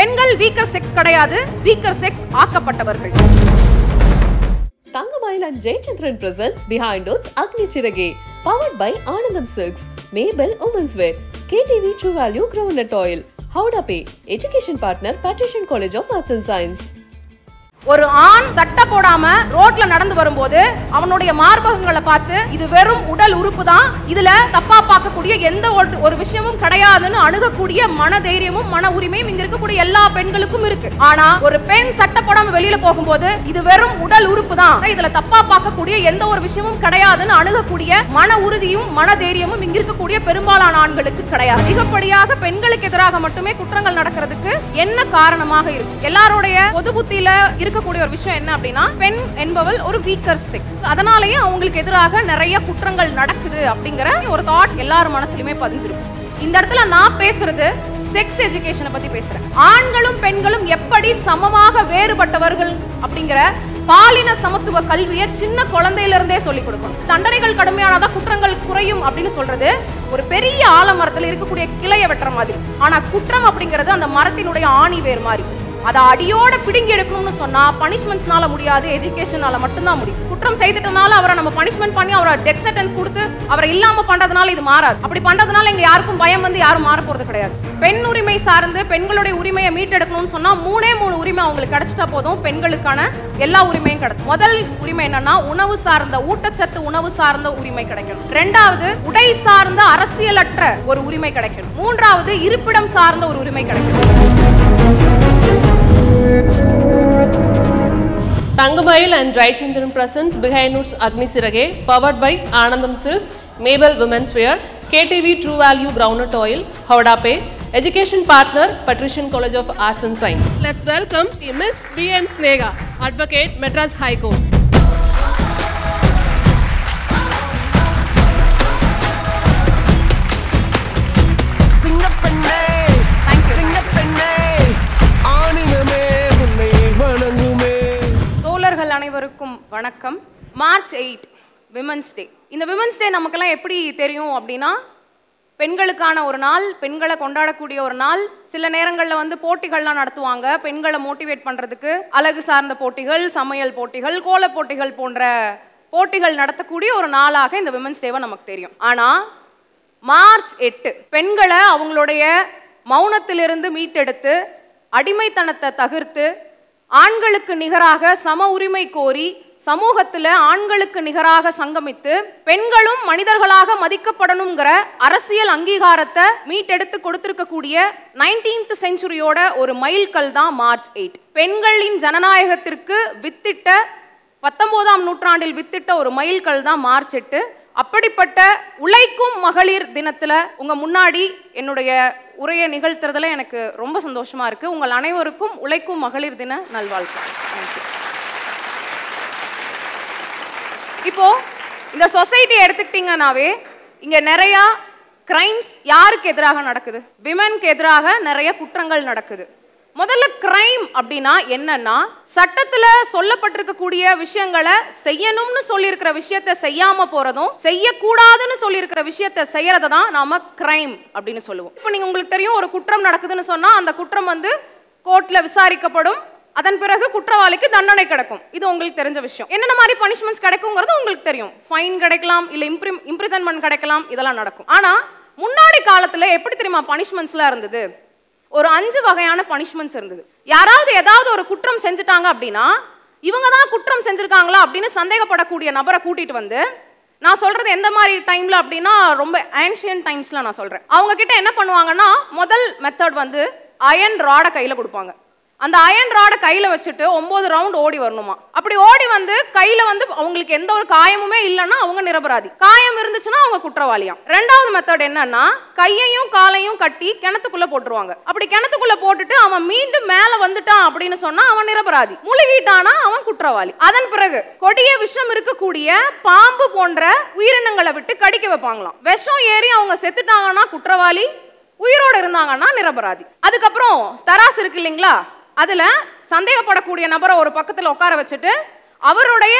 பெண்கள் weaker sex கிடையாது, weaker sex ஆக்கப்பட்டவர்கள். Thangamile and Jayachandran presents Behind Oats Agni Chirage, powered by Anandam Silks, Maybell Women's Wear, KTV True Value Groundnut Oil, Howda Pay, Education Partner Patrician College of Arts and Science. ஒரு ஆண் சட்டை போடாம ரோட்ல நடந்து வரும்போது அவனுடைய மார்பகங்களை பார்த்து இது வெறும் உடல் உறுப்பு தான், இதுல தப்பா பார்க்கக்கூடிய எந்த ஒரு விஷயமும் கிடையாதுன்னு அணுகக்கூடிய மன தைரியமும் மன உரிமையும் இங்க இருக்கக்கூடிய எல்லா பெண்களுக்கும் இருக்கு. ஆனா ஒரு பெண் சட்டை போடாம வெளியில போகும்போது இது வெறும் உடல் உறுப்பு தான், இதுல தப்பா பார்க்கக்கூடிய எந்த ஒரு விஷயமும் கிடையாதுன்னு அணுகக்கூடிய மன உறுதியும் மன தைரியமும் இங்க இருக்கக்கூடிய பெரும்பாலான ஆண்களுக்கு கிடையாது. அதிகப்படியாக பெண்களுக்கு எதிராக மட்டுமே குற்றங்கள் நடக்கிறதுக்கு என்ன காரணமாக இருக்கு? எல்லாருடைய பொது புத்தியில இருக்கக்கூடிய ஒரு விஷயம் என்ன அப்படின்னா, பெண் என்பவள் ஒரு வீக்கர் செக்ஸ், அதனாலேயே அவங்களுக்கு எதிராக நிறைய குற்றங்கள் நடக்குது அப்படிங்கிற ஒரு தாட் எல்லாரும் மனசுலயுமே பதிஞ்சிருக்கும். இந்த இடத்துல நான் பேசுறது செக்ஸ் எஜுகேஷனை பத்தி பேசுறேன். ஆண்களும் பெண்களும் எப்படி சமமாக வேறுபட்டவர்கள் அப்படிங்கிற பாலின சமத்துவ கல்வியை சின்ன குழந்தையில இருந்தே சொல்லிக் கொடுக்கணும். தண்டனைகள் கடுமையானதா குற்றங்கள் குறையும் அப்படின்னு சொல்றது ஒரு பெரிய ஆலமரத்துல இருக்கக்கூடிய கிளையை வெட்டுற மாதிரி. ஆனா குற்றம் அப்படிங்கிறது அந்த மரத்தினுடைய ஆணி வேர் மாதிரி. அதை அடியோட பிடுங்கி எடுக்கணும்னு சொன்னா பனிஷ்மெண்ட்ஸ்னால முடியாது, எஜுகேஷனால மட்டும்தான் முடியும். குற்றம் செய்துட்டனால அவரை நம்ம பனிஷ்மெண்ட் பண்ணி அவரை டெத் சென்டென்ஸ் கொடுத்து அவரை இல்லாம பண்றதுனால இது மாறாது. அப்படி பண்றதுனால இங்க யாருக்கும் பயம் வந்து யாரும் மாற போறது கிடையாது. பெண் உரிமை சார்ந்து பெண்களுடைய உரிமையை மீட்டெடுக்கணும்னு சொன்னா 3 உரிமை அவங்களுக்கு கிடைச்சிட்டா போதும், பெண்களுக்கான எல்லா உரிமையும் கிடைக்கும். முதல் உரிமை என்னன்னா உணவு சார்ந்த ஊட்டச்சத்து உணவு சார்ந்த உரிமை கிடைக்கணும். 2வது உடை சார்ந்த அரசியலற்ற ஒரு உரிமை கிடைக்கணும். 3வது இருப்பிடம் சார்ந்த ஒரு உரிமை கிடைக்கணும். Thangamile and Jayachandran presents Behind Oats Agni Chirage, powered by Anandam Silks, Maybell Women's Wear, KTV True Value Groundnut Oil, Howda Pay, Education Partner Patrician College of Arts and Science. Let's welcome Miss B.N. Snega, Advocate, Madras High Court. அனைவருக்கும் வணக்கம். March 8 women's day. இந்த women's day நமக்கெல்லாம் எப்படி தெரியும் அப்படின்னா, பெண்களுக்கான ஒரு நாள், பெண்களை கொண்டாடக்கூடிய ஒரு நாள். சில நேரங்களில் வந்து போட்டிகள்லாம் நடத்துவாங்க பெண்களை மோட்டிவேட் பண்ணுறதுக்கு. அழகு சார்ந்த போட்டிகள், சமையல் போட்டிகள், கோல போட்டிகள் போன்ற போட்டிகள் நடத்தக்கூடிய ஒரு நாளாக இந்த விமன்ஸ் டேவை நமக்கு தெரியும். ஆனால் மார்ச் 8 பெண்களை அவங்களுடைய மௌனத்திலிருந்து மீட்டெடுத்து அடிமைத்தனத்தை தவிர்த்து ஆண்களுக்கு நிகராக சம உரிமை கோரி சமூகத்தில் ஆண்களுக்கு நிகராக சங்கமித்து பெண்களும் மனிதர்களாக மதிக்கப்படணுங்கிற அரசியல் அங்கீகாரத்தை மீட்டெடுத்து கொடுத்திருக்கக்கூடிய 19th செஞ்சுரியோட ஒரு மைல்கல் தான் மார்ச் 8. பெண்களின் ஜனநாயகத்திற்கு வித்திட்ட 19ஆம் நூற்றாண்டில் வித்திட்ட ஒரு மைல்கல் தான் மார்ச் 8. அப்படிப்பட்ட உழைக்கும் மகளிர் தினத்தில் உங்க முன்னாடி என்னுடைய உரையை நிகழ்த்துறதுல எனக்கு ரொம்ப சந்தோஷமா இருக்கு. உங்கள் அனைவருக்கும் உழைக்கும் மகளிர் தின நல்வாழ்த்துக்கள். இப்போ இந்த சொசைட்டி எடுத்துக்கிட்டீங்கன்னாவே இங்க நிறைய கிரைம்ஸ் யாருக்கு எதிராக நடக்குது? விமனுக்கு எதிராக நிறைய குற்றங்கள் நடக்குது. முதல்ல கிரைம் அப்படின்னா என்னன்னா, சட்டத்துல சொல்லப்பட்டிருக்கக்கூடிய விஷயங்களை செய்யணும்னு சொல்லியிருக்கிற விஷயத்தை செய்யாம போறதும், செய்யக்கூடாதுன்னு சொல்லியிருக்கிற விஷயத்தை செய்யறதை தான் நாம கிரைம் அப்படின்னு சொல்லுவோம். இப்போ நீங்க உங்களுக்கு தெரியும், ஒரு குற்றம் நடக்குதுன்னு சொன்னா அந்த குற்றம் வந்து கோர்ட்ல விசாரிக்கப்படும், அதன் பிறகு குற்றவாளிக்கு தண்டனை கிடைக்கும். இது உங்களுக்கு தெரிஞ்ச விஷயம். என்னென்ன மாதிரி பனிஷ்மெண்ட்ஸ் கிடைக்குங்கிறது உங்களுக்கு தெரியும். ஃபைன் கிடைக்கலாம், இல்ல இம்ப்ரிசன்மெண்ட் கிடைக்கலாம், இதெல்லாம் நடக்கும். ஆனா முன்னாடி காலத்துல எப்படி தெரியுமா பனிஷ்மெண்ட்ஸ்லாம் இருந்தது? ஒரு 5 வகையான பனிஷ்மெண்ட்ஸ் இருந்தது. யாராவது ஏதாவது ஒரு குற்றம் செஞ்சுட்டாங்க அப்படின்னா, இவங்க தான் குற்றம் செஞ்சிருக்காங்களா அப்படின்னு சந்தேகப்படக்கூடிய நபரை கூட்டிட்டு வந்து, நான் சொல்றது எந்த மாதிரி டைம்ல அப்படின்னா ரொம்ப ஆன்ஷியன்ட் டைம்ஸ்ல நான் சொல்றேன். அவங்க கிட்ட என்ன பண்ணுவாங்கன்னா, முதல் மெத்தட் வந்து அயன் ராடை கையில கொடுப்பாங்க. அந்த அயன் ராடை கையில வச்சுட்டு 9 ரவுண்ட் ஓடி வரணுமா. அப்படி ஓடி வந்து கையில வந்து அவங்களுக்கு எந்த ஒரு காயமுமே இல்லைன்னா அவங்க நிரபராதி, காயம் இருந்துச்சுன்னா அவங்க குற்றவாளியாம். 2வது மெத்தட் என்னன்னா, கையையும் காலையும் கட்டி கிணத்துக்குள்ள போட்டுருவாங்க. அப்படி கிணத்துக்குள்ள போட்டுட்டு அவன் மீண்டும் மேல வந்துட்டான் அப்படின்னு சொன்னா அவன் நிரபராதி, முழுகிட்டானா அவன் குற்றவாளி. அதன் பிறகு கொடிய விஷம் இருக்கக்கூடிய பாம்பு போன்ற உயிரினங்களை விட்டு கடிக்க வைப்பாங்களாம். விஷம் ஏறி அவங்க செத்துட்டாங்கன்னா குற்றவாளி, உயிரோடு இருந்தாங்கன்னா நிரபராதி. அதுக்கப்புறம் தராசு இருக்கு இல்லைங்களா, அதுல சந்தேகப்படக்கூடிய நபரை ஒரு பக்கத்துல உட்கார வச்சுட்டு அவருடைய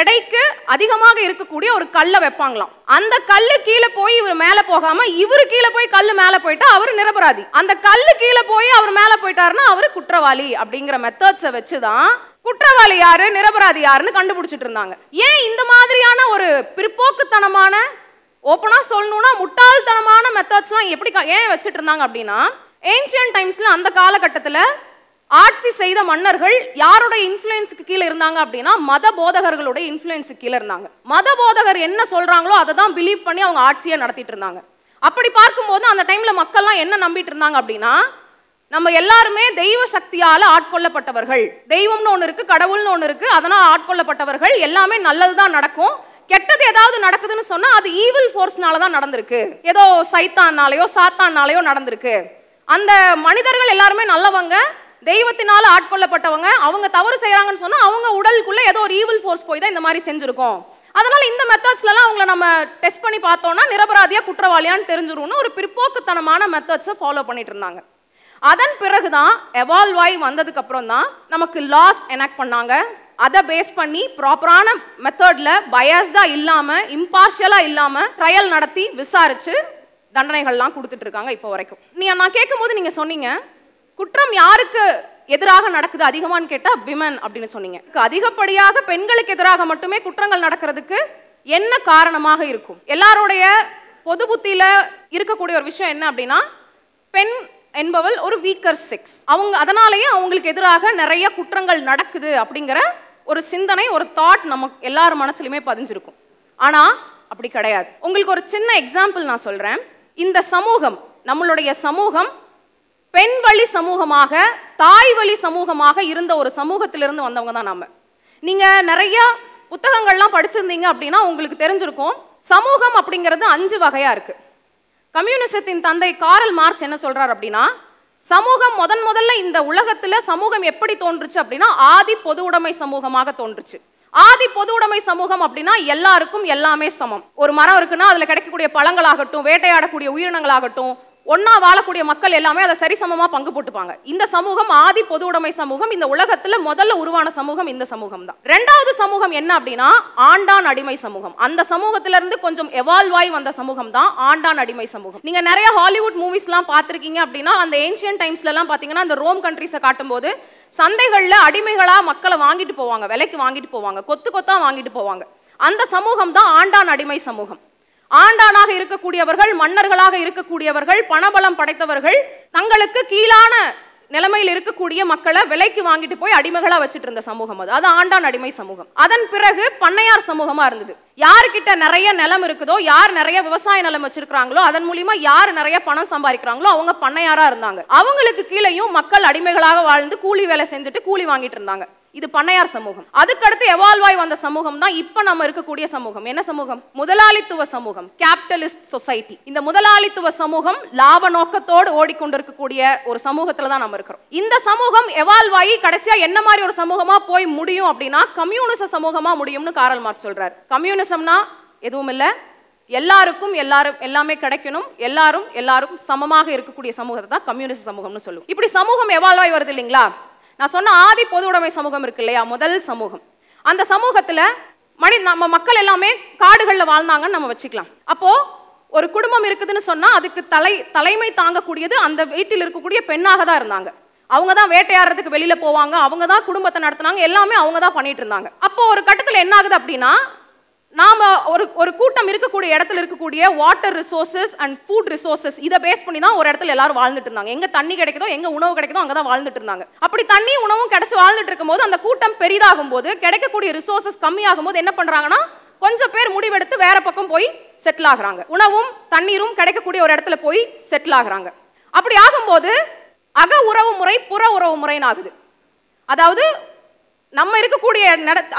எடைக்கு அதிகமாக இருக்கக்கூடிய ஒரு கல்லை வைப்பாங்களாம். அந்த கல்லு கீழே போய் இவர் மேல போகாம இவரு கீழே போய் கல்லு மேல போயிட்டா அவர் நிரபராதி. அந்த கல்லு கீழே போய் அவர் மேல போயிட்டாருன்னா அவரு குற்றவாளி அப்படிங்கிற மெத்தட்ஸை வச்சுதான் குற்றவாளி யாரு நிரபராதி யாருன்னு கண்டுபிடிச்சிட்டு இருந்தாங்க. ஏன் இந்த மாதிரியான ஒரு பிற்போக்குத்தனமான, ஓப்பனா சொல்லணும்னா முட்டாள்தனமான மெத்தட்ஸ்லாம் எப்படி ஏன் வச்சுட்டு இருந்தாங்க அப்படின்னா, ஏன்ஷியன்ட் டைம்ஸ்ல அந்த காலகட்டத்தில் ஆட்சி செய்த மன்னர்கள் யாருடைய இன்ஃப்ளூயன்ஸுக்கு கீழே இருந்தாங்க அப்படின்னா மத போதகர்களுடைய இன்ஃப்ளூயன்ஸுக்கு கீழே இருந்தாங்க. மத போதகர் என்ன சொல்றாங்களோ அதை தான் பிலீவ் பண்ணி அவங்க ஆட்சியை நடத்திட்டு இருந்தாங்க. அப்படி பார்க்கும்போது அந்த டைம்ல மக்கள்லாம் என்ன நம்பிட்டு இருந்தாங்க அப்படின்னா, நம்ம எல்லாருமே தெய்வ சக்தியால ஆட்கொள்ளப்பட்டவர்கள், தெய்வம்னு ஒன்று இருக்கு, கடவுள்னு ஒன்று இருக்கு, அதனால் ஆட்கொள்ளப்பட்டவர்கள், எல்லாமே நல்லதுதான் நடக்கும், கெட்டது ஏதாவது நடக்குதுன்னு சொன்னா அது ஈவில் ஃபோர்ஸ்னால தான் நடந்திருக்கு, ஏதோ சைத்தானாலேயோ சாத்தானாலேயோ நடந்திருக்கு, அந்த மனிதர்கள் எல்லாருமே நல்லவங்க, தெய்வத்தினால ஆட்கொள்ளப்பட்டவங்க, அவங்க தவறு செய்யறாங்கன்னு சொன்னா அவங்க உடலுக்குள்ள ஏதோ ஒரு ஈவில் ஃபோர்ஸ் போய் தான் இந்த மாதிரி செஞ்சிருக்கோம், அதனால இந்த மெத்தட்ஸ்லாம் அவங்களை நம்ம டெஸ்ட் பண்ணி பார்த்தோம்னா நிரபராதியா குற்றவாளியான்னு தெரிஞ்சிரும்னு ஒரு பிற்போக்குத்தனமான மெத்தட்ஸை ஃபாலோ பண்ணிட்டு இருந்தாங்க. அதன் பிறகுதான் எவால்வ் ஆகி வந்ததுக்கு அப்புறம் தான் நமக்கு லாஸ் எனாக்ட் பண்ணாங்க. அதை பேஸ் பண்ணி ப்ராப்பரான மெத்தட்ல பயாஸ்டா இல்லாம, இம்பார்ஷியலா இல்லாம ட்ரையல் நடத்தி விசாரிச்சு தண்டனைகள்லாம் கொடுத்துட்டு இருக்காங்க இப்போ வரைக்கும். நான் கேட்கும் போது நீங்க சொன்னீங்க குற்றம் யாருக்கு எதிராக நடக்குது அதிகமான்னு கேட்டா விமன் அப்படின்னு சொன்னீங்க. அதிகப்படியாக பெண்களுக்கு எதிராக மட்டுமே குற்றங்கள் நடக்கிறதுக்கு என்ன காரணமாக இருக்கும்? எல்லாருடைய பொது புத்தியில இருக்கக்கூடிய ஒரு விஷயம் என்ன அப்படின்னா, பெண் என்பவள் ஒரு வீக்கர் செக்ஸ், அவங்க அதனாலேயே அவங்களுக்கு எதிராக நிறைய குற்றங்கள் நடக்குது அப்படிங்கிற ஒரு சிந்தனை, ஒரு தாட் நமக்கு எல்லார் மனசுலையுமே பதிஞ்சிருக்கும். ஆனா அப்படி கிடையாது. உங்களுக்கு ஒரு சின்ன எக்ஸாம்பிள் நான் சொல்றேன். இந்த சமூகம், நம்மளுடைய சமூகம் பெண் வழி சமூகமாக, தாய் வழி சமூகமாக இருந்த ஒரு சமூகத்திலிருந்து வந்தவங்க தான் நாம. நீங்க நிறைய புத்தகங்கள்லாம் படிச்சிருந்தீங்க அப்படின்னா உங்களுக்கு தெரிஞ்சிருக்கும், சமூகம் அப்படிங்கிறது 5 வகையா இருக்கு. கம்யூனிசத்தின் தந்தை காரல் மார்க்ஸ் என்ன சொல்றார் அப்படின்னா, சமூகம் முதல்ல இந்த உலகத்துல சமூகம் எப்படி தோன்றுச்சு அப்படின்னா ஆதி பொது உடைமை சமூகமாக தோன்றுச்சு. ஆதி பொது உடைமை சமூகம் அப்படின்னா எல்லாருக்கும் எல்லாமே சமம். ஒரு மரம் இருக்குன்னா அதுல கிடைக்கக்கூடிய பழங்களாகட்டும், வேட்டையாடக்கூடிய உயிரினங்களாகட்டும், ஒன்னா வாழக்கூடிய மக்கள் எல்லாமே அதை சரிசமமா பங்கு போட்டுப்பாங்க. இந்த சமூகம் ஆதி பொது உடைமை சமூகம். இந்த உலகத்துல முதல்ல உருவான சமூகம் இந்த சமூகம் தான். ரெண்டாவது சமூகம் என்ன அப்படின்னா ஆண்டான் அடிமை சமூகம். அந்த சமூகத்தில இருந்து கொஞ்சம் எவால்வ் ஆகி வந்த சமூகம் தான் ஆண்டான் அடிமை சமூகம். நீங்க நிறைய ஹாலிவுட் மூவிஸ்லாம் பார்த்திருக்கீங்க அப்படின்னா அந்த ஏன்ஷியன்ட் டைம்ஸ்ல எல்லாம் பாத்தீங்கன்னா அந்த ரோம் கண்ட்ரீஸை காட்டும்போது சந்தைகள்ல அடிமைகளா மக்களை வாங்கிட்டு போவாங்க, விலைக்கு வாங்கிட்டு போவாங்க, கொத்து கொத்தா வாங்கிட்டு போவாங்க. அந்த சமூகம் தான் ஆண்டான் அடிமை சமூகம். ஆண்டானாக இருக்கக்கூடியவர்கள், மன்னர்களாக இருக்கக்கூடியவர்கள், பணபலம் படைத்தவர்கள் தங்களுக்கு கீழான நிலைமையில் இருக்கக்கூடிய மக்களை விலைக்கு வாங்கிட்டு போய் அடிமைகளா வச்சுட்டு இருந்த சமூகம் அது ஆண்டான் அடிமை சமூகம். அதன் பிறகு பண்ணையார் சமூகமா இருந்தது. யாருக்கிட்ட நிறைய நிலம் இருக்குதோ, யார் நிறைய விவசாய நிலம் வச்சிருக்காங்களோ, அதன் மூலியமா யார் நிறைய பணம் சம்பாதிக்கிறாங்களோ அவங்க பண்ணையாரா இருந்தாங்க. அவங்களுக்கு கீழேயும் மக்கள் அடிமைகளாக வாழ்ந்து கூலி வேலை செஞ்சுட்டு கூலி வாங்கிட்டு இருந்தாங்க. இது பண்ணையார் சமூகம். அதுக்கடுத்து எவால்வாய் வந்த சமூகம் தான் இப்ப நம்ம இருக்கக்கூடிய சமூகம். என்ன சமூகம்? முதலாளித்துவ சமூகம், கேபிட்டலிஸ்ட் சொசைட்டி. இந்த முதலாளித்துவ சமூகம் லாப நோக்கத்தோடு ஓடிக்கொண்டிருக்கக்கூடிய ஒரு சமூகத்துல தான் நம்ம இருக்கிறோம். இந்த சமூகம் எவால்வாயி கடைசியா என்ன மாதிரி ஒரு சமூகமா போய் முடியும் அப்படின்னா கம்யூனிச சமூகமா முடியும்னு காரல் மார்க்ஸ் சொல்றாரு. கம்யூனிசம்னா எதுவும் இல்ல, எல்லாருக்கும் எல்லாமே கிடைக்கணும், எல்லாரும் சமமாக இருக்கக்கூடிய சமூகத்தை தான் கம்யூனிச சமூகம்னு சொல்லுவோம். இப்படி சமூகம் எவால்வாய் வருது இல்லைங்களா? நான் சொன்ன ஆதி பொது உடைமை சமூகம் இருக்கு இல்லையா, முதல் சமூகம். அந்த சமூகத்துல நம்ம மக்கள் எல்லாமே காடுகள்ல வாழ்ந்தாங்கன்னு நம்ம வச்சுக்கலாம். அப்போ ஒரு குடும்பம் இருக்குதுன்னு சொன்னா அதுக்கு தலைமை தாங்கக்கூடியது அந்த வீட்டில் இருக்கக்கூடிய பெண்ணாக தான் இருந்தாங்க. அவங்க தான் வேட்டையாடுறதுக்கு வெளியில போவாங்க, அவங்க தான் குடும்பத்தை நடத்தினாங்க, எல்லாமே அவங்க தான் பண்ணிட்டு இருந்தாங்க. அப்போ ஒரு கட்டத்துல என்ன ஆகுது அப்படின்னா, நாம ஒரு கூட்டம் இருக்கக்கூடிய இடத்துல இருக்கக்கூடிய water resources and food resources இதை பேஸ் பண்ணி தான் ஒரு இடத்துல எல்லாரும் வாழ்ந்துட்டு இருந்தாங்க. எங்க தண்ணி கிடைக்குதோ, எங்க உணவு கிடைக்குதோ அங்கதான் வாழ்ந்துட்டு இருந்தாங்க. அப்படி தண்ணி உணவும் கிடைச்சு வாழ்ந்துட்டு இருக்கும் போது அந்த கூட்டம் பெரிதாகும் போது, கிடைக்கக்கூடிய ரிசோர்சஸ் கம்மியாகும் போது என்ன பண்றாங்கன்னா கொஞ்சம் பேர் முடிவெடுத்து வேற பக்கம் போய் செட்டில் ஆகுறாங்க. உணவும் தண்ணீரும் கிடைக்கக்கூடிய ஒரு இடத்துல போய் செட்டில் ஆகுறாங்க. அப்படி ஆகும்போது அக உறவு முறை புற உறவு முறைன்னு ஆகுது. அதாவது நம்மளை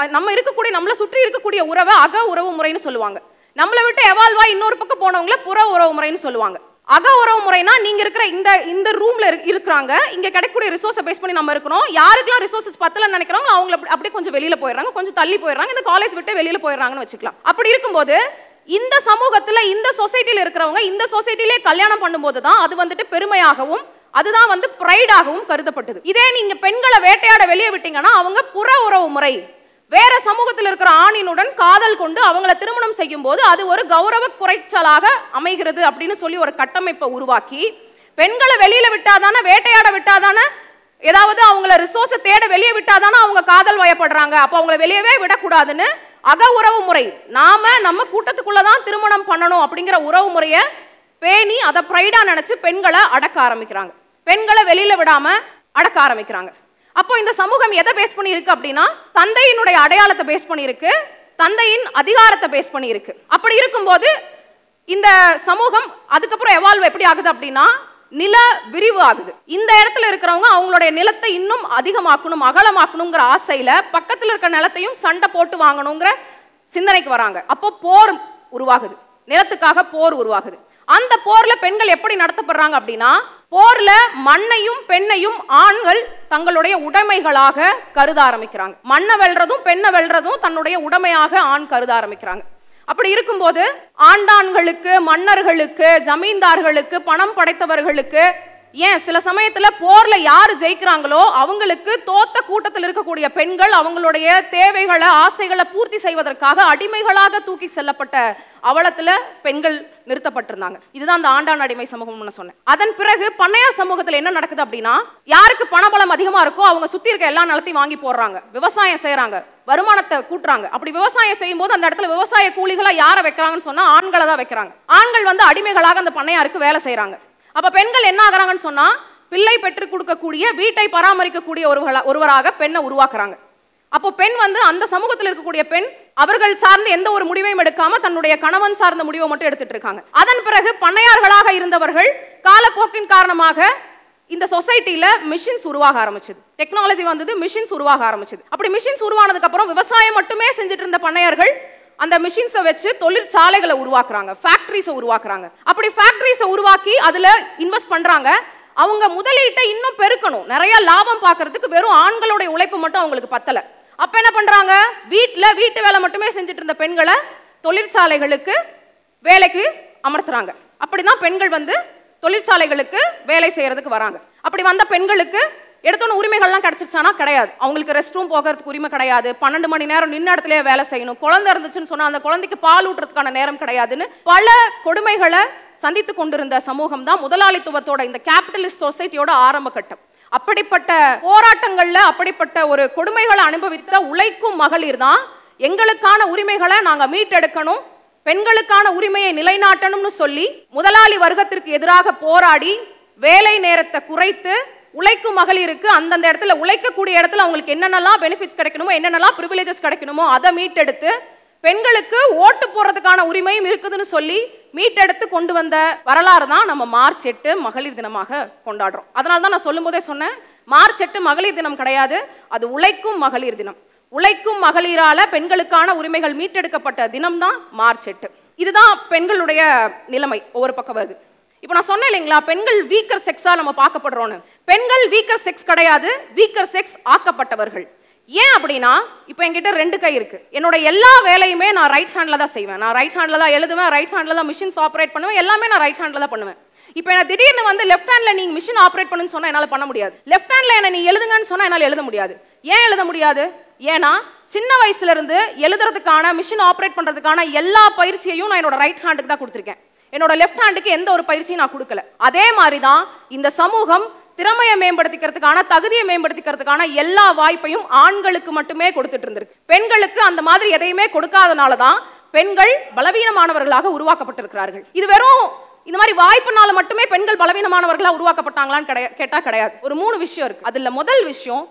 சுற்றி இருக்கக்கூடிய உறவை அக உறவு முறைன்னு சொல்லுவாங்க. நம்மளை விட்டு எவால்வா இன்னொரு பக்கம் போனவங்கள புற உறவு முறைன்னு சொல்லுவாங்க. அக உறவு முறைனா நீங்க இருக்கிற இந்த ரூம்ல இருக்கிறாங்க, இங்க கிடைக்கக்கூடிய ரிசோர்ஸை பேஸ் பண்ணி நம்ம இருக்கிறோம். யாருக்கெல்லாம் ரிசோர்சஸ் பத்தலன்னு நினைக்கிறாங்க அவங்க அப்படியே கொஞ்சம் வெளியில போயிடுறாங்க, கொஞ்சம் தள்ளி போயிடுறாங்க, இந்த காலேஜ் விட்டு வெளியில போயிடுறாங்கன்னு வச்சுக்கலாம். அப்படி இருக்கும்போது இந்த சமூகத்துல இந்த சொசைட்டில இருக்கிறவங்க இந்த சொசைட்டிலே கல்யாணம் பண்ணும்போது தான் அது வந்துட்டு பெருமையாகவும் அதுதான் பிரைடாகவும் கருதப்பட்டது. இதே நீங்க பெண்களை வேட்டையாட வெளியே விட்டீங்கன்னா அவங்க புற உறவு முறை, வேற சமூகத்தில் இருக்கிற ஆணினுடன் காதல் கொண்டு அவங்கள திருமணம் செய்யும் போது அது ஒரு கௌரவ குறைச்சலாக அமைகிறது அப்படின்னு சொல்லி ஒரு கட்டமைப்பை உருவாக்கி, பெண்களை வெளியில விட்டாதானே, வேட்டையாட விட்டாதானே, ஏதாவது அவங்கள ரிசோர்ஸை தேட வெளியே விட்டாதானே அவங்க காதல் வயப்படுறாங்க, அப்போ அவங்கள வெளியவே விடக்கூடாதுன்னு அக உறவு முறை, நாம நம்ம கூட்டத்துக்குள்ளதான் திருமணம் பண்ணணும் அப்படிங்கிற உறவு முறையை பேணி அதை பிரைடா நினைச்சு பெண்களை அடக்க ஆரம்பிக்கிறாங்க, பெண்களை வெளியில விடாம அடக்க ஆரம்பிக்கிறாங்க. அப்போ இந்த சமூகம் எதை பேஸ் பண்ணி இருக்கு அப்படின்னா, தந்தையினுடைய அடையாளத்தை பேஸ் பண்ணி இருக்கு, தந்தையின் அதிகாரத்தை பேஸ் பண்ணி இருக்கு. அப்படி இருக்கும்போது இந்த சமூகம் அதுக்கப்புறம் எவால்வ் எப்படி ஆகுது அப்படின்னா, நில விரிவு ஆகுது. இந்த இடத்துல இருக்கிறவங்க அவங்களுடைய நிலத்தை இன்னும் அதிகமாக்கணும், அகலமாக்கணுங்கிற ஆசையில பக்கத்தில் இருக்கிற நிலத்தையும் சண்டை போட்டு வாங்கணுங்கிற சிந்தனைக்கு வராங்க. அப்போ போர் உருவாகுது, நிலத்துக்காக போர் உருவாகுது. அந்த போர்ல பெண்கள் எப்படி நடத்தப்படுறாங்க அப்படின்னா, போர்ல மண்ணையும் பெண்ணையும் ஆண்கள் தங்களுடைய உடைமைகளாக கருத ஆரம்பிக்கிறாங்க. மண்ணை வெல்றதும் பெண்ணை வெல்றதும் தன்னுடைய உடைமையாக ஆண் கருத ஆரம்பிக்கிறாங்க. அப்படி இருக்கும்போது ஆண்டான்களுக்கு, மன்னர்களுக்கு, ஜமீன்தார்களுக்கு, பணம் படைத்தவர்களுக்கு, ஏன் சில சமயத்துல போர்ல யாரு ஜெயிக்கிறாங்களோ அவங்களுக்கு தோத்த கூட்டத்தில் இருக்கக்கூடிய பெண்கள் அவங்களுடைய தேவைகளை, ஆசைகளை பூர்த்தி செய்வதற்காக அடிமைகளாக தூக்கி செல்லப்பட்ட அவலத்துல பெண்கள் நிறுத்தப்பட்டிருந்தாங்க. இதுதான் அந்த ஆண்டான் அடிமை சமூகம்னு சொன்னேன். அதன் பிறகு பண்ணையார் சமூகத்துல என்ன நடக்குது அப்படின்னா, யாருக்கு பணபலம் அதிகமா இருக்கோ அவங்க சுத்தி இருக்க எல்லா நிலத்தையும் வாங்கி போடுறாங்க, விவசாயம் செய்யறாங்க, வருமானத்தை கூட்டுறாங்க. அப்படி விவசாயம் செய்யும் போது அந்த இடத்துல விவசாய கூலிகளா யாரை வைக்கிறாங்கன்னு சொன்னா ஆண்களை தான் வைக்கிறாங்க. ஆண்கள் வந்து அடிமைகளாக அந்த பண்ணையாருக்கு வேலை செய்யறாங்க. அப்ப பெண்கள் என்ன ஆகுறாங்கன்னு சொன்னா, பிள்ளை பெற்றுக் கொடுக்கக்கூடிய, வீட்டை பராமரிக்கக்கூடிய ஒருவராக பெண்ணை உருவாக்குறாங்க. அப்போ பெண் வந்து அந்த சமூகத்தில் இருக்கக்கூடிய பெண் அவர்கள் சார்ந்த எந்த ஒரு முடிவையும் எடுக்காம தன்னுடைய கணவன் சார்ந்த முடிவை மட்டும் எடுத்துட்டு இருக்காங்க. அதன் பிறகு பண்ணையார்களாக இருந்தவர்கள் காலப்போக்கின் காரணமாக இந்த சொசைட்டில மிஷின்ஸ் உருவாக ஆரம்பிச்சது, டெக்னாலஜி வந்தது, மிஷின்ஸ் உருவாக ஆரம்பிச்சது. அப்படி மிஷின்ஸ் உருவானதுக்கு அப்புறம் விவசாயம் மட்டுமே செஞ்சுட்டு இருந்த பண்ணையார்கள் அந்த மிஷின்ஸை வச்சு தொழிற்சாலைகளை உருவாக்குறாங்க, ஃபேக்டரிஸை உருவாக்குறாங்க. அப்படி ஃபேக்டரிஸை உருவாக்கி அதுல இன்வெஸ்ட் பண்றாங்க. அவங்க முதலீட்டை இன்னும் பெருக்கணும், நிறைய லாபம் பார்க்கறதுக்கு வெறும் ஆண்களுடைய உழைப்பு மட்டும் அவங்களுக்கு பத்தல. அப்ப என்ன பண்றாங்க, வீட்டு வேலை மட்டுமே செஞ்சுட்டு இருந்த பெண்களை தொழிற்சாலைகளுக்கு வேலைக்கு அமர்த்துறாங்க. அப்படிதான் பெண்கள் வந்து தொழிற்சாலைகளுக்கு வேலை செய்யறதுக்கு வராங்க. அப்படி வந்த பெண்களுக்கு எடுத்தோன்னு உரிமைகள்லாம் கிடைச்சிருச்சானா கிடையாது. அவங்களுக்கு ரெஸ்ட் ரூம் போகிறதுக்கு உரிமை கிடையாது, 12 மணி நேரம் நின்ன இடத்துலயே வேலை செய்யணும், குழந்தை இருந்துச்சுன்னு சொன்னா அந்த குழந்தைக்கு பால் ஊட்டுறதுக்கான நேரம் கிடையாதுன்னு பல கொடுமைகளை சந்தித்து கொண்டிருந்த சமூகம் தான் முதலாளித்துவத்தோட, இந்த கேபிட்டலிஸ்ட் சொசைட்டியோட ஆரம்ப கட்டம். அப்படிப்பட்ட போராட்டங்கள்ல, அப்படிப்பட்ட ஒரு கொடுமைகளை அனுபவித்த உழைக்கும் மகளிர் தான் எங்களுக்கான உரிமைகளை நாங்க மீட்டெடுக்கணும், பெண்களுக்கான உரிமையை நிலைநாட்டணும்னு சொல்லி முதலாளி வர்க்கத்திற்கு எதிராக போராடி வேலை நேரத்தை குறைத்து உழைக்கும் மகளிருக்கு அந்தந்த இடத்துல, உழைக்கக்கூடிய இடத்துல அவங்களுக்கு என்னென்னலாம் பெனிஃபிட்ஸ் கிடைக்கணுமோ, என்னென்னலாம் ப்ரிவிலேஜஸ் கிடைக்கணுமோ அதை மீட்டெடுத்து பெண்களுக்கு ஓட்டு போறதுக்கான உரிமையும் இருக்குதுன்னு சொல்லி மீட்டெடுத்து கொண்டு வந்த வரலாறு தான் நம்ம மார்ச் 8 மகளிர் தினமாக கொண்டாடுறோம். அதனால தான் நான் சொல்லும் போதே சொன்னேன், மார்ச் 8 மகளிர் தினம் கிடையாது, அது உழைக்கும் மகளிர் தினம். உழைக்கும் மகளிரால பெண்களுக்கான உரிமைகள் மீட்டெடுக்கப்பட்ட தினம் தான் மார்ச் 8. இதுதான் பெண்களுடைய நிலைமை ஒவ்வொரு பக்கம் வருது. இப்போ நான் சொன்னேன் இல்லைங்களா, பெண்கள் வீக்கர் செக்ஸா நம்ம பார்க்கப்படுறோன்னு. பெண்கள் வீக்கர் செக்ஸ் கிடையாது, வீக்கர் செக்ஸ் ஆக்கப்பட்டவர்கள். ஏன் அப்படின்னா, இப்போ என்கிட்ட 2 கை இருக்கு, என்னோட எல்லா வேலையுமே நான் ரைட் ஹேண்ட்ல தான் செய்வேன், நான் ரைட் ஹேண்ட்ல தான் எழுதுவேன், ரைட் ஹேண்ட்ல தான் மிஷின்ஸ் ஆப்ரேட் பண்ணுவேன், எல்லாமே நான் ரைட் ஹேண்ட்ல தான் பண்ணுவேன். இப்போ என்ன திடீர்னு வந்து லெஃப்ட் ஹேண்ட்ல நீங்க மிஷின் ஆப்ரேட் பண்ணுன்னு சொன்னா என்னால பண்ண முடியாது, லெஃப்ட் ஹேண்ட்ல என்ன நீ எழுதுங்கன்னு சொன்னா என்னால எழுத முடியாது. ஏன் எழுத முடியாது? ஏன்னா சின்ன வயசுல இருந்து எழுதுறதுக்கான, மிஷின் ஆப்ரேட் பண்றதுக்கான எல்லா பயிற்சியையும் நான் என்னோட ரைட் ஹேண்டுக்கு தான் கொடுத்துருக்கேன், என்னோட லெஃப்ட் ஹேண்டுக்கு எந்த ஒரு பயிற்சியும் நான் கொடுக்கல. அதே மாதிரி தான் இந்த சமூகம் திறமையை மேம்படுத்திக்கிறதுக்கான, தகுதியை மேம்படுத்திக்கிறதுக்கான எல்லா வாய்ப்பையும் ஆண்களுக்கு மட்டுமே கொடுத்துட்டு இருந்திருக்கு. பெண்களுக்கு அந்த மாதிரி எதையுமே கொடுக்காதனால தான் பெண்கள் பலவீனமானவர்களாக உருவாக்கப்பட்டிருக்கிறார்கள். இது வெறும் இந்த மாதிரி வாய்ப்புனால மட்டுமே பெண்கள் பலவீனமானவர்களா உருவாக்கப்பட்டாங்களான்னு கேட்டா கிடையாது. ஒரு 3 விஷயம் இருக்கு. அதுல முதல் விஷயம்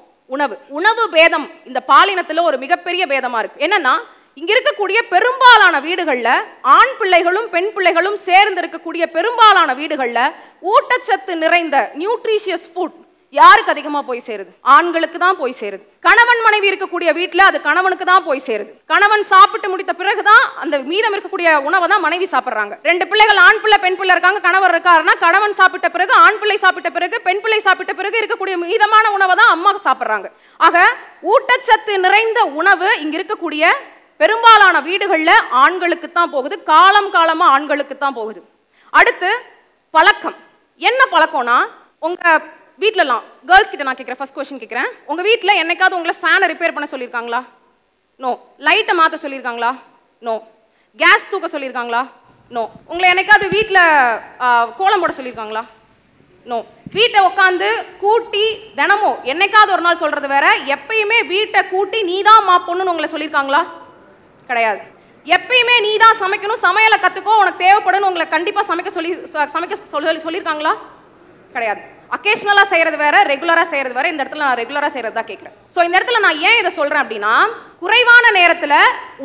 உணவு பேதம் இந்த பாலினத்துல ஒரு மிகப்பெரிய பேதமா இருக்கு. என்னன்னா, இங்க இருக்கக்கூடிய பெரும்பாலான வீடுகள்ல ஆண் பிள்ளைகளும் பெண் பிள்ளைகளும் சேர்ந்து இருக்கக்கூடிய பெரும்பாலான வீடுகள்ல ஊட்டச்சத்து நிறைந்த நியூட்ரிஷியஸ் ஃபுட் யாருக்கு அதிகமா போய் சேருது? ஆண்களுக்கு தான் போய் சேருது. கணவன் மனைவி இருக்கக்கூடிய வீட்டுல அது கணவனுக்கு தான் போய் சேருது. கணவன் சாப்பிட்டு முடித்த பிறகுதான் அந்த மீதம் இருக்கக்கூடிய உணவை தான் மனைவி சாப்பிடுறாங்க. 2 பிள்ளைகள், ஆண் பிள்ளை பெண் பிள்ளை இருக்காங்க, கணவர் இருக்காருன்னா கணவன் சாப்பிட்ட பிறகு, ஆண் பிள்ளை சாப்பிட்ட பிறகு, பெண் பிள்ளை சாப்பிட்ட பிறகு இருக்கக்கூடிய மீதமான உணவை தான் அம்மா சாப்பிடுறாங்க. ஆக ஊட்டச்சத்து நிறைந்த உணவு இங்க இருக்கக்கூடிய பெரும்பாலான வீடுகள்ல ஆண்களுக்கு தான் போகுது, காலம் காலமா ஆண்களுக்கு தான் போகுது. அடுத்து பழக்கம். என்ன பழக்கம்னா, உங்க வீட்லலாம் கேர்ள்ஸ் கிட்ட நான் கேட்குறேன், ஃபர்ஸ்ட் கொஸ்டின் கேட்குறேன், உங்க வீட்டில் என்னைக்காவது உங்களை ஃபேனை ரிப்பேர் பண்ண சொல்லியிருக்காங்களா? நோ. லைட்டை மாற்ற சொல்லியிருக்காங்களா? நோ. கேஸ் தூக்க சொல்லியிருக்காங்களா? நோ. உங்களை என்னைக்காவது வீட்டில் கோலம் போட சொல்லியிருக்காங்களா? நோ. வீட்டை உட்காந்து கூட்டி தினமும் என்னைக்காவது ஒரு நாள் சொல்கிறது வேற, எப்பயுமே வீட்டை கூட்டி நீ தான் பொண்ணுன்னு உங்களை சொல்லியிருக்காங்களா? கிடையாது. எப்பயுமே நீ தான் சமைக்கணும், சமையலை கற்றுக்கோ, உனக்கு தேவைப்படணும் உங்களை கண்டிப்பாக சமைக்க சொல்லியிருக்காங்களா? கிடையாது. அக்கேஷனலாக செய்கிறது வேற, ரெகுலராக செய்கிறது வேற. இந்த இடத்துல நான் ரெகுலராக செய்கிறது தான் கேட்குறேன். ஸோ இந்த இடத்துல நான் ஏன் இதை சொல்கிறேன் அப்படின்னா, குறைவான நேரத்தில்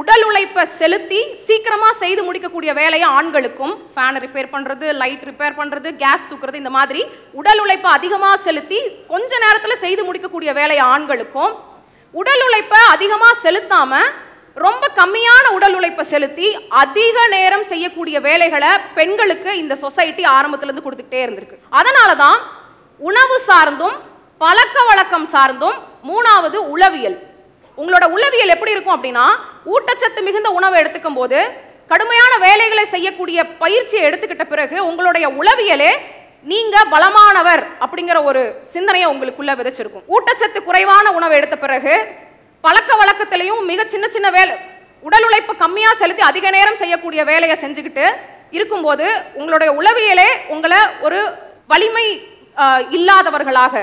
உடல் உழைப்பை செலுத்தி சீக்கிரமாக செய்து முடிக்கக்கூடிய வேலையை ஆண்களுக்கும், ஃபேன் ரிப்பேர் பண்ணுறது, லைட் ரிப்பேர் பண்ணுறது, கேஸ் தூக்குறது, இந்த மாதிரி உடல் உழைப்பை அதிகமாக செலுத்தி கொஞ்ச நேரத்தில் செய்து முடிக்கக்கூடிய வேலையை ஆண்களுக்கும், உடல் உழைப்பை அதிகமாக செலுத்தாமல் ரொம்ப கம்மியான உடல் உழைப்பை செலுத்தி அதிக நேரம் செய்யக்கூடிய வேலைகளை பெண்களுக்கு இந்த சொசைட்டி ஆரம்பத்திலிருந்து கொடுத்துக்கிட்டே இருந்திருக்கு. அதனால தான் உணவு சார்ந்தும் பழக்க வழக்கம் சார்ந்தும், மூணாவது உளவியல். உங்களோட உளவியல் எப்படி இருக்கும் அப்படின்னா, ஊட்டச்சத்து மிகுந்த உணவை எடுத்துக்கும் போது கடுமையான வேலைகளை செய்யக்கூடிய பயிற்சியை எடுத்துக்கிட்ட பிறகு உங்களுடைய உளவியலே நீங்க பலமானவர் அப்படிங்கிற ஒரு சிந்தனையை உங்களுக்குள்ள விதைச்சிருக்கும். ஊட்டச்சத்து குறைவான உணவை எடுத்த பிறகு பழக்க வழக்கத்திலையும் மிக சின்ன சின்ன வேலை, உடல் உழைப்பு கம்மியாக செலுத்தி அதிக நேரம் செய்யக்கூடிய வேலையை செஞ்சுக்கிட்டு இருக்கும்போது உங்களுடைய உளவியலே உங்களை ஒரு வலிமை இல்லாதவர்களாக,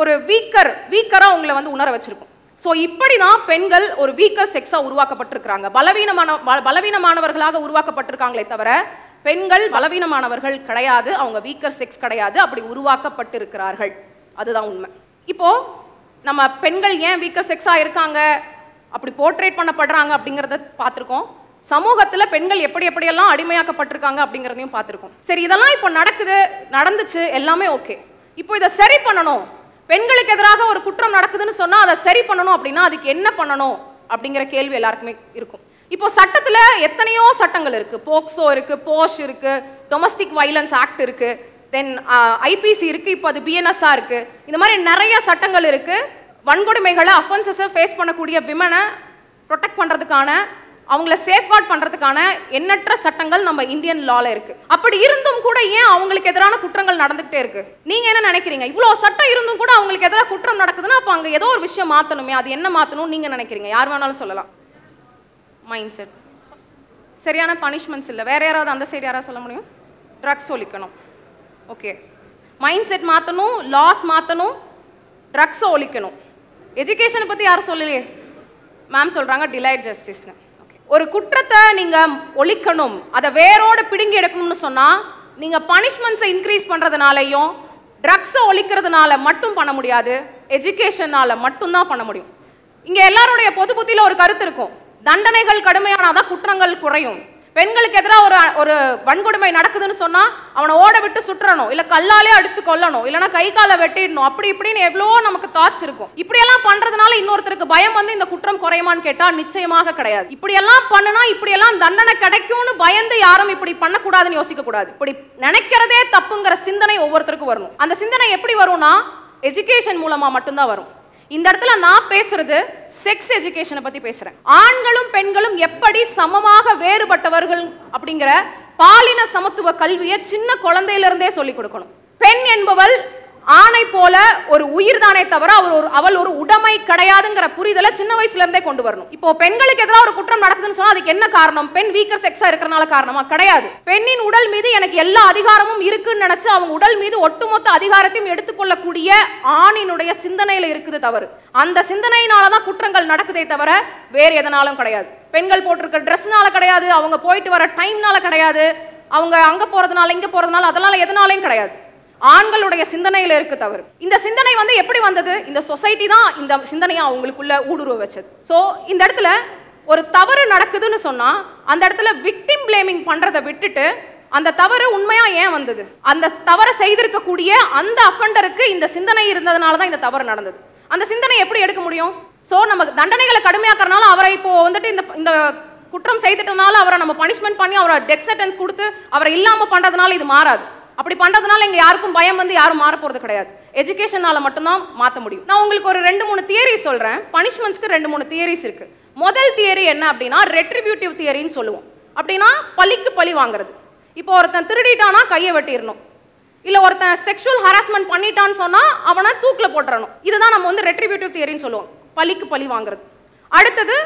ஒரு வீக்கராக உங்களை வந்து உணர வச்சிருக்கும். ஸோ இப்படி தான் பெண்கள் ஒரு வீக்கர் செக்ஸாக உருவாக்கப்பட்டிருக்கிறாங்க, பலவீனமானவர்களாக உருவாக்கப்பட்டிருக்காங்களே தவிர பெண்கள் பலவீனமானவர்கள் கிடையாது, அவங்க வீக்கர் செக்ஸ் கிடையாது, அப்படி உருவாக்கப்பட்டிருக்கிறார்கள். அதுதான் உண்மை. இப்போ நம்ம பெண்கள் ஏன் வீக்கர் செக்ஸாக இருக்காங்க, அப்படி போர்ட்ரேட் பண்ணப்படுறாங்க அப்படிங்கிறத பார்த்துருக்கோம். சமூகத்தில் பெண்கள் எப்படியெல்லாம் அடிமையாக்கப்பட்டிருக்காங்க அப்படிங்கிறதையும் பார்த்துருக்கோம். சரி, இதெல்லாம் இப்போ நடந்துச்சு, எல்லாமே ஓகே. இப்போ இதை சரி பண்ணணும், பெண்களுக்கு எதிராக ஒரு குற்றம் நடக்குதுன்னு சொன்னால் அதை சரி பண்ணணும் அப்படின்னா அதுக்கு என்ன பண்ணணும் அப்படிங்கிற கேள்வி எல்லாருக்குமே இருக்கும். இப்போ சட்டத்தில் எத்தனையோ சட்டங்கள் இருக்குது. போக்சோ இருக்குது, போஷ் இருக்குது, டொமஸ்டிக் வைலன்ஸ் ஆக்ட் இருக்குது, தென் ஐபிசி இருக்குது, இப்போ அது பிஎன்எஸ்ஸாக இருக்குது. இந்த மாதிரி நிறைய சட்டங்கள் இருக்குது. வன்கொடுமைகளை, அஃபென்சஸை ஃபேஸ் பண்ணக்கூடிய விமனை ப்ரொடெக்ட் பண்ணுறதுக்கான, அவங்கள சேஃப்கார்ட் பண்ணுறதுக்கான எண்ணற்ற சட்டங்கள் நம்ம இந்தியன் லாவில் இருக்குது. அப்படி இருந்தும் கூட ஏன் அவங்களுக்கு எதிரான குற்றங்கள் நடந்துகிட்டே இருக்குது? நீங்கள் என்ன நினைக்கிறீங்க? இவ்வளோ சட்டம் இருந்தும் கூட அவங்களுக்கு எதிராக குற்றம் நடக்குதுன்னா அப்போ அங்கே ஏதோ ஒரு விஷயம் மாற்றணுமே, அது என்ன மாற்றணும்னு நீங்கள் நினைக்கிறீங்க? யார் வேணாலும் சொல்லலாம். மைண்ட் செட், சரியான பனிஷ்மெண்ட்ஸ் இல்லை. வேறு யாராவது அந்த சைடு யாராவது சொல்ல முடியும்? ட்ரக்ஸ் ஒழிக்கணும், ஓகே. மைண்ட் செட் மாற்றணும், லாஸ் மாற்றணும், ட்ரக்ஸை ஒழிக்கணும். எஜுகேஷனை பற்றி யாரும் சொல்லலையே. மேம் சொல்கிறாங்க டிலைட் ஜஸ்டிஸ்னு. ஓகே, ஒரு குற்றத்தை நீங்கள் ஒழிக்கணும், அதை வேரோடு பிடுங்கி எடுக்கணும்னு சொன்னால் நீங்கள் பனிஷ்மெண்ட்ஸை இன்க்ரீஸ் பண்ணுறதுனாலையும் ட்ரக்ஸை ஒழிக்கிறதுனால மட்டும் பண்ண முடியாது, எஜுகேஷனால் மட்டும்தான் பண்ண முடியும். இங்கே எல்லாருடைய பொது புத்தியில் ஒரு கருத்து இருக்கும், தண்டனைகள் கடுமையானாதான் குற்றங்கள் குறையும். பெண்களுக்கு எதிராக ஒரு வன்கொடுமை நடக்குதுன்னு சொன்னால் அவனை ஓட விட்டு சுற்றணும், இல்லை கல்லாலே அடித்து கொல்லணும், இல்லைனா கை காலை வெட்டிடணும், அப்படி இப்படின்னு எவ்வளோ நமக்கு தாட்ஸ் இருக்கும். இப்படியெல்லாம் பண்ணுறதுனால இன்னொருத்தருக்கு பயம் வந்து இந்த குற்றம் குறையுமான்னு கேட்டால் நிச்சயமாக கிடையாது. இப்படியெல்லாம் பண்ணுனா இப்படியெல்லாம் தண்டனை கிடைக்கும்னு பயந்து யாரும் இப்படி பண்ணக்கூடாதுன்னு யோசிக்கக்கூடாது. இப்படி நினைக்கிறதே தப்புங்கிற சிந்தனை ஒவ்வொருத்தருக்கும் வரணும். அந்த சிந்தனை எப்படி வரும்னா எஜுகேஷன் மூலமாக மட்டும்தான் வரும். இந்த இடத்துல நான் பேசுறது செக்ஸ் எஜுகேஷனை பத்தி பேசுறேன். ஆண்களும் பெண்களும் எப்படி சமமாக வேறுபட்டவர்கள் அப்படிங்கிற பாலின சமத்துவ கல்வியை சின்ன குழந்தையிலிருந்தே சொல்லிக் கொடுக்கணும். பெண் என்பவள் ஆணை போல ஒரு உயிர் தானே தவிர அவள் ஒரு உடைமை கிடையாதுங்கிற புரிதலை சின்ன வயசுல இருந்தே கொண்டு வரணும். இப்போ பெண்களுக்கு எதிராக ஒரு குற்றம் நடக்குதுன்னு சொன்னா அதுக்கு என்ன காரணம்? பெண் வீக்கர் செக்ஸா இருக்கறனால காரணமா? கிடையாது. பெண்ணின் உடல் மீது எனக்கு எல்லா அதிகாரமும் இருக்குன்னு நினைச்சு அவங்க உடல் மீது ஒட்டுமொத்த அதிகாரத்தையும் எடுத்துக்கொள்ளக்கூடிய ஆணினுடைய சிந்தனையில இருக்குது தவறு. அந்த சிந்தனையினால தான் குற்றங்கள் நடக்குதே தவிர வேறு எதனாலும் கிடையாது. பெண்கள் போட்டிருக்க ட்ரெஸ்னால கிடையாது, அவங்க போயிட்டு வர டைம்னால கிடையாது, அவங்க அங்க போறதுனால இங்க போறதுனால அதனால எதனாலையும் கிடையாது. ஆண்களுடைய சிந்தனையில இருக்கு தவறு. இந்த சிந்தனை வந்து எப்படி வந்தது? இந்த சொசைட்டி தான் இந்த சிந்தனையை அவங்களுக்குள்ள ஊடுருவ வச்சது. ஸோ இந்த இடத்துல ஒரு தவறு நடக்குதுன்னு சொன்னா அந்த இடத்துல விக்டிம் பிளேமிங் பண்றதை விட்டுட்டு அந்த தவறு உண்மையா ஏன் வந்தது, அந்த தவறை செய்திருக்கக்கூடிய அந்த அஃபெண்டருக்கு இந்த சிந்தனை இருந்ததுனால தான் இந்த தவறு நடந்தது. அந்த சிந்தனை எப்படி எடுக்க முடியும்? ஸோ நம்ம தண்டனைகளை கடுமையாக்குறதுனால அவரை இப்போ வந்துட்டு இந்த குற்றம் செய்துட்டனால அவரை நம்ம பனிஷ்மெண்ட் பண்ணி அவரை டெத் சென்டென்ஸ் கொடுத்து அவரை இல்லாமல் பண்றதுனால இது மாறாது. அப்படி பண்றதுனால இங்க யாருக்கும் பயம் வந்து யாரும் மாற போறது கிடையாது. எஜுகேஷனால மட்டும்தான் மாற்ற முடியும். நான் உங்களுக்கு ஒரு 2-3 தியரி சொல்றேன். பனிஷ்மெண்ட்ஸ்க்கு 2-3 தியரிஸ் இருக்கு. முதல் தியரி என்ன அப்படின்னா ரெட்ரிபியூட்டிவ் தியரின்னு சொல்லுவோம். அப்படின்னா பழிக்கு பழி வாங்குறது. இப்போ ஒருத்தன் திருடிட்டானா கையை வெட்டிடணும், இல்லை ஒருத்தன் செக்ஷுவல் ஹராஸ்மெண்ட் பண்ணிட்டான்னு சொன்னா அவனை தூக்கில் போட்டுறணும். இதுதான் நம்ம வந்து ரெட்ரிபியூட்டிவ் தியரின்னு சொல்லுவோம், பழிக்கு பழி வாங்குறது. அடுத்தது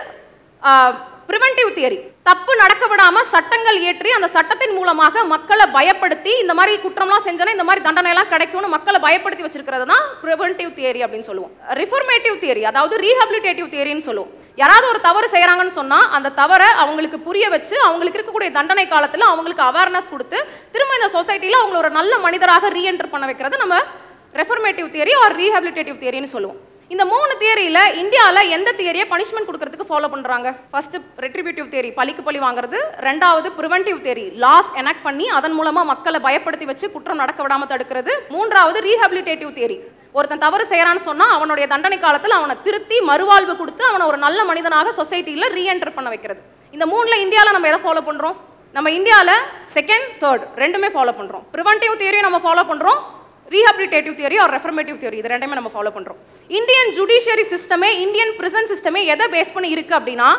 பிரிவென்டிவ் தியரி, தப்பு நடக்க விடாம சட்டங்கள் இயற்றி அந்த சட்டத்தின் மூலமாக மக்களை பயப்படுத்தி இந்த மாதிரி குற்றம்லாம் செஞ்சனா இந்த மாதிரி தண்டனை எல்லாம் கிடைக்கும்னு மக்களை பயப்படுத்தி வச்சிருக்கிறது தான் பிரிவென்டிவ் தியரி அப்படின்னு சொல்லுவோம். ரிஃபார்மேட்டிவ் தியரி அதாவது ரீஹபிலிட்டேட்டிவ் தியரின்னு சொல்லுவோம். யாராவது ஒரு தவறு செய்யறாங்கன்னு சொன்னா அந்த தவறை அவங்களுக்கு புரிய வச்சு அவங்களுக்கு இருக்கக்கூடிய தண்டனை காலத்துல அவங்களுக்கு அவேர்னஸ் கொடுத்து திரும்ப இந்த சொசைட்டில அவங்களை ஒரு நல்ல மனிதராக ரீஎன்டர் பண்ண வைக்கிறது நம்ம ரெஃபார்மேட்டிவ் தியரி ஆர் ரீஹபிலிட்டேட்டிவ் தியரின்னு சொல்லுவோம். இந்த மூணு தியரியில இந்தியால எந்த தியரியை பனிஷ்மெண்ட் கொடுக்கிறதுக்கு ஃபாலோ பண்றாங்க? ஃபர்ஸ்ட் ரெட்ரிபியூட்டிவ் தியரி, பழிக்கு பழி வாங்குறது. ரெண்டாவது பிரிவென்டிவ் தியரி, லாஸ் எனாக்ட் பண்ணி அதன் மூலமா மக்களை பயப்படுத்தி வச்சு குற்றம் நடக்க விடாம தடுக்கிறது. மூன்றாவது ரீஹபிலிட்டேட்டிவ் தியரி, ஒருத்தன் தவறு செய்யறான்னு சொன்னா அவனுடைய தண்டனை காலத்தில் அவனை திருத்தி மறுவாழ்வு கொடுத்து அவனை ஒரு நல்ல மனிதனாக சொசைட்டில ரீஎன்டர் பண்ண வைக்கிறது. இந்த மூணுல இந்தியாவில் நம்ம எதை ஃபாலோ பண்றோம்? நம்ம இந்தியாவில் செகண்ட் தேர்ட் ரெண்டுமே ஃபாலோ பண்றோம். பிரிவென்டிவ் தியரியும் நம்ம ஃபாலோ பண்றோம், ரீஹபிலிட்டேட்டிவ் தியரி ஆர் ரெஃபார்மேட்டிவ் தியரி இது ரெண்டுமே நம்ம ஃபாலோ பண்றோம். இந்தியன் ஜுடிஷியரி சிஸ்டமே இந்தியன் பிரிசன் சிஸ்டமே எதை பேஸ் பண்ணி இருக்கு அப்படின்னா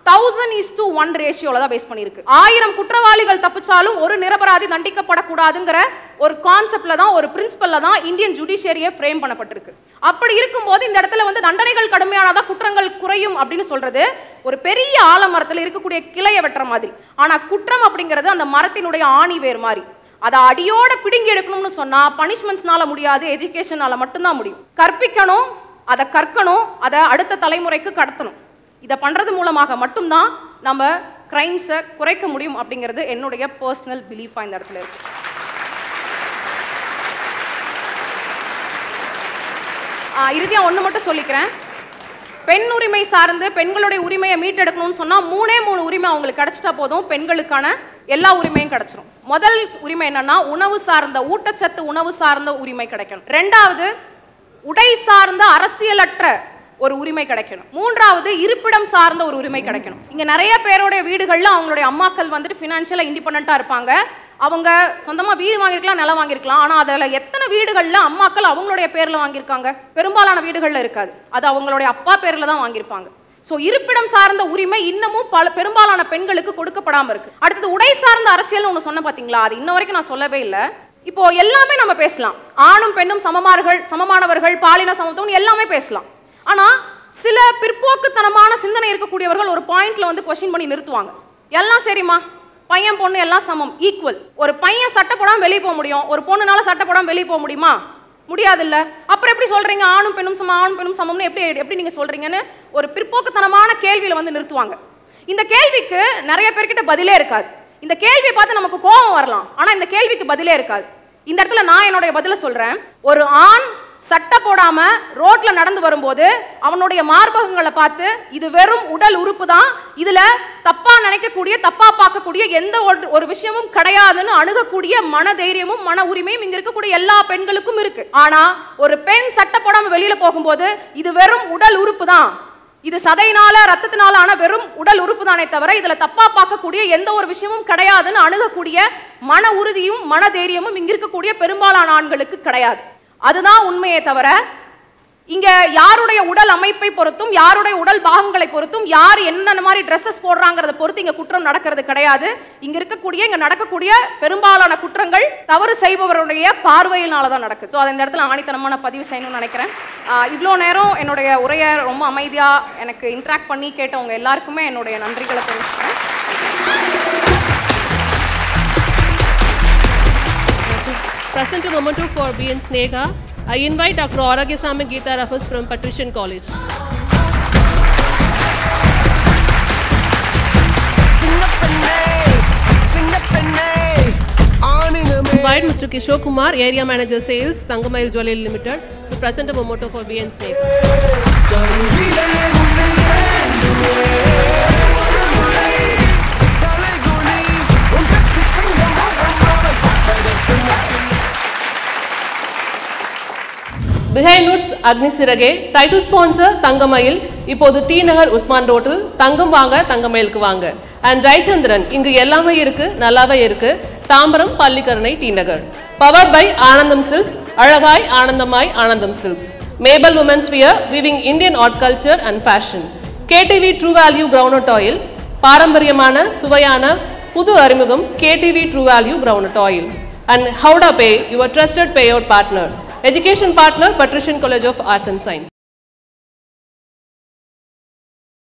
1000:1 ரேஷியோல தான் பேஸ் பண்ணிருக்கு. 1000 குற்றவாளிகள் தப்பிச்சாலும் ஒரு நிரபராதி தண்டிக்கப்படக்கூடாதுங்கிற ஒரு கான்செப்ட்ல தான் ஒரு பிரின்சிபல்ல தான் இந்தியன் ஜுடிஷியரியை ஃப்ரேம் பண்ணப்பட்டிருக்கு. அப்படி இருக்கும்போது இந்த இடத்துல வந்து தண்டனைகள் கடுமையானதா குற்றங்கள் குறையும் அப்படின்னு சொல்றது ஒரு பெரிய ஆலமரத்தில் இருக்கக்கூடிய கிளையை வெட்டுற மாதிரி. ஆனா குற்றம் அப்படிங்கிறது அந்த மரத்தினுடைய ஆணி வேர் மாதிரி. அதை அடியோட பிடுங்கி எடுக்கணும்னு சொன்னா பனிஷ்மெண்ட்ஸ்னால முடியாது, எஜுகேஷனால மட்டும்தான் முடியும். கற்பிக்கணும், அதை கற்கணும், அதை அடுத்த தலைமுறைக்கு கடத்தணும். இதை பண்றது மூலமாக மட்டும்தான் நம்ம கிரைம்ஸை குறைக்க முடியும் அப்படிங்கிறது என்னுடைய பர்சனல் பிலீஃபா இந்த இடத்துல இருக்கு. இறுதியா ஒன்று மட்டும் சொல்லிக்கிறேன். பெண் உரிமை சார்ந்து பெண்களுடைய உரிமையை மீட்டெடுக்கணும்னு சொன்னா 3 உரிமை அவங்களுக்கு கிடைச்சிட்டா போதும், பெண்களுக்கான எல்லா உரிமையும் கிடைச்சிடும். முதல் உரிமை என்னன்னா உணவு சார்ந்த ஊட்டச்சத்து உணவு சார்ந்த உரிமை கிடைக்கணும். ரெண்டாவது உடை சார்ந்த அரசியலற்ற ஒரு உரிமை கிடைக்கணும். மூன்றாவது இருப்பிடம் சார்ந்த ஒரு உரிமை கிடைக்கணும். இங்க நிறைய பேருடைய வீடுகள்ல அவங்களுடைய அம்மாக்கள் வந்துட்டு ஃபினான்ஷியலா இண்டிபெண்டா இருப்பாங்க. அவங்க சொந்தமா வீடு வாங்கியிருக்கலாம், நிலம் வாங்கியிருக்கலாம். ஆனா அதுல எத்தனை வீடுகள்ல அம்மாக்கள் அவங்களுடைய பேர்ல வாங்கியிருக்காங்க? பெரும்பாலான வீடுகள்ல இருக்காது, அது அவங்களுடைய அப்பா பேர்ல தான் வாங்கியிருப்பாங்க. ஸோ இருப்பிடம் சார்ந்த உரிமை இன்னமும் பெரும்பாலான பெண்களுக்கு கொடுக்கப்படாம இருக்கு. அடுத்தது உடை சார்ந்த அரசியல் ஒன்று சொன்ன பார்த்தீங்களா, அது இன்ன வரைக்கும் நான் சொல்லவே இல்லை. இப்போ எல்லாமே நம்ம பேசலாம், ஆணும் பெண்ணும் சமமானவர்கள், பாலின சமத்துவம் எல்லாமே பேசலாம். ஆனா சில பிற்போக்குத்தனமான சிந்தனை இருக்கக்கூடியவர்கள் ஒரு பாயிண்ட்ல வந்து கொஸ்டின் பண்ணி நிறுத்துவாங்க. எல்லாம் சரிமா, பையன் பொண்ணு எல்லாம் சமம், ஈக்குவல். ஒரு பையன் சட்டை போடாமல் வெளியே போக முடியும், ஒரு பொண்ணுனால சட்டை போடாமல் வெளியே போக முடியுமா? முடியாது இல்ல. அப்புறம் எப்படி சொல்றீங்க ஆணும் பெண்ணும் சமம்னு எப்படி நீங்க சொல்றீங்கன்னு ஒரு பிற்போக்குத்தனமான கேள்வியில வந்து நிறுத்துவாங்க. இந்த கேள்விக்கு நிறைய பேர்கிட்ட பதிலே இருக்காது. இந்த கேள்வியை பார்த்து நமக்கு கோபம் வரலாம், ஆனா இந்த கேள்விக்கு பதிலே இருக்காது. இந்த இடத்துல நான் என்னுடைய பதில சொல்றேன். ஒரு ஆண் சட்டை போடாம ரோட்ல நடந்து வரும்போது அவனுடைய மார்பகங்களை பார்த்து இது வெறும் உடல் உறுப்பு தான், இதுல தப்பா நினைக்கக்கூடிய தப்பா பார்க்கக்கூடிய எந்த ஒரு விஷயமும் கிடையாதுன்னு அணுகக்கூடிய மன தைரியமும் மன உரிமையும் இங்க இருக்கக்கூடிய எல்லா பெண்களுக்கும் இருக்கு. ஆனா ஒரு பெண் சட்டை போடாம வெளியில போகும்போது இது வெறும் உடல் உறுப்பு தான், இது சதையினால ரத்தத்தினால ஆன வெறும் உடல் உறுப்பு தானே தவிர இதுல தப்பா பார்க்கக்கூடிய எந்த ஒரு விஷயமும் கிடையாதுன்னு அணுகக்கூடிய மன உறுதியும் மன தைரியமும் இங்க இருக்கக்கூடிய பெரும்பாலான ஆண்களுக்கு கிடையாது. அதுதான் உண்மையே தவிர இங்க யாருடைய உடல் அமைப்பை பொறுத்தும் யாருடைய உடல் பாகங்களை பொறுத்தும் யார் என்னென்ன மாதிரி ட்ரெஸ்ஸஸ் போடுறாங்கிறத பொறுத்து இங்க குற்றம் நடக்கிறது கிடையாது. இங்க நடக்கக்கூடிய பெரும்பாலான குற்றங்கள் தவறு செய்பவருடைய பார்வையினால தான் நடக்குது. ஸோ அதை இந்த இடத்துல ஆணித்தனமா நான் பதிவு செய்யணும்னு நினைக்கிறேன். இவ்வளோ நேரம் என்னுடைய உரையை ரொம்ப அமைதியா எனக்கு இன்ட்ராக்ட் பண்ணி கேட்டவங்க எல்லாருக்குமே என்னுடைய நன்றிகளை தெரிவிச்சுக்கிறேன். Present a memento for B.N. Snega. I invite Dr. Aragyasamy Geeta Rafus from Patrician College. Invite Mr. Kishore Kumar, Area Manager Sales, Thangamayil Jewelry Limited, to present a memento for B.N. Snega. Behind Noods Agni Sirage, title sponsor Thangamayil, இப்போது D நகர் உஸ்மான் ரோட்டில் தங்கம் வாங்க தங்கமயிலுக்கு வாங்க. And Jayachandran இங்கு எல்லாமே இருக்கு, நல்லாவே இருக்கு. Tambaram Pallikaranai T Nagar. Powered by Anandam silks, அழகாய் ஆனந்தமாய் Anandam silks. Mabel women's wear, weaving Indian art culture and fashion. KTV true value ground oil, பாரம்பரியமான சுவையான புது அறிமுகம் KTV true value ground oil. And ஹவுடா pay, your trusted payout partner. Education partner, Patrician College of Arts and Science.